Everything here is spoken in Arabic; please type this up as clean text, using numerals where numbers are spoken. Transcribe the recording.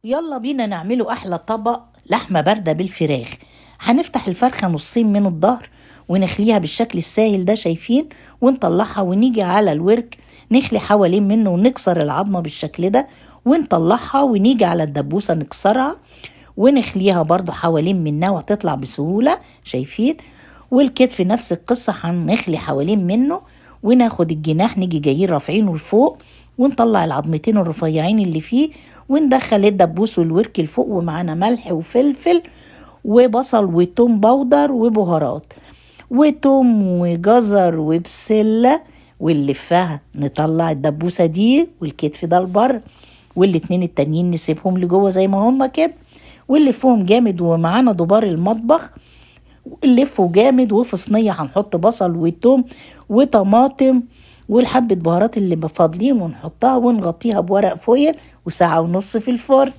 يلا بينا نعمله أحلى طبق لحمة باردة بالفراخ. هنفتح الفرخة نصين من الظهر ونخليها بالشكل الساهل ده، شايفين؟ ونطلعها ونيجي على الورك نخلي حوالين منه ونكسر العظمة بالشكل ده، ونطلعها ونيجي على الدبوسة نكسرها ونخليها برضو حوالين منها وهتطلع بسهولة، شايفين؟ والكتف نفس القصة، هنخلي حوالين منه وناخد الجناح نيجي جايين رافعينه لفوق ونطلع العظمتين الرفيعين اللي فيه وندخل الدبوس والورك لفوق، ومعانا ملح وفلفل وبصل وتوم بودر وبهارات وتوم وجزر وبسلة، ونلفها نطلع الدبوسة دي والكتف ده لبره، والاتنين التانيين نسيبهم لجوه زي ما هما كده ونلفهم جامد. ومعانا دبار المطبخ نلفه جامد، وفي صينية هنحط بصل وتوم وطماطم والحبة بهارات اللي بفضلين ونحطها ونغطيها بورق فويل وساعة ونص في الفرن.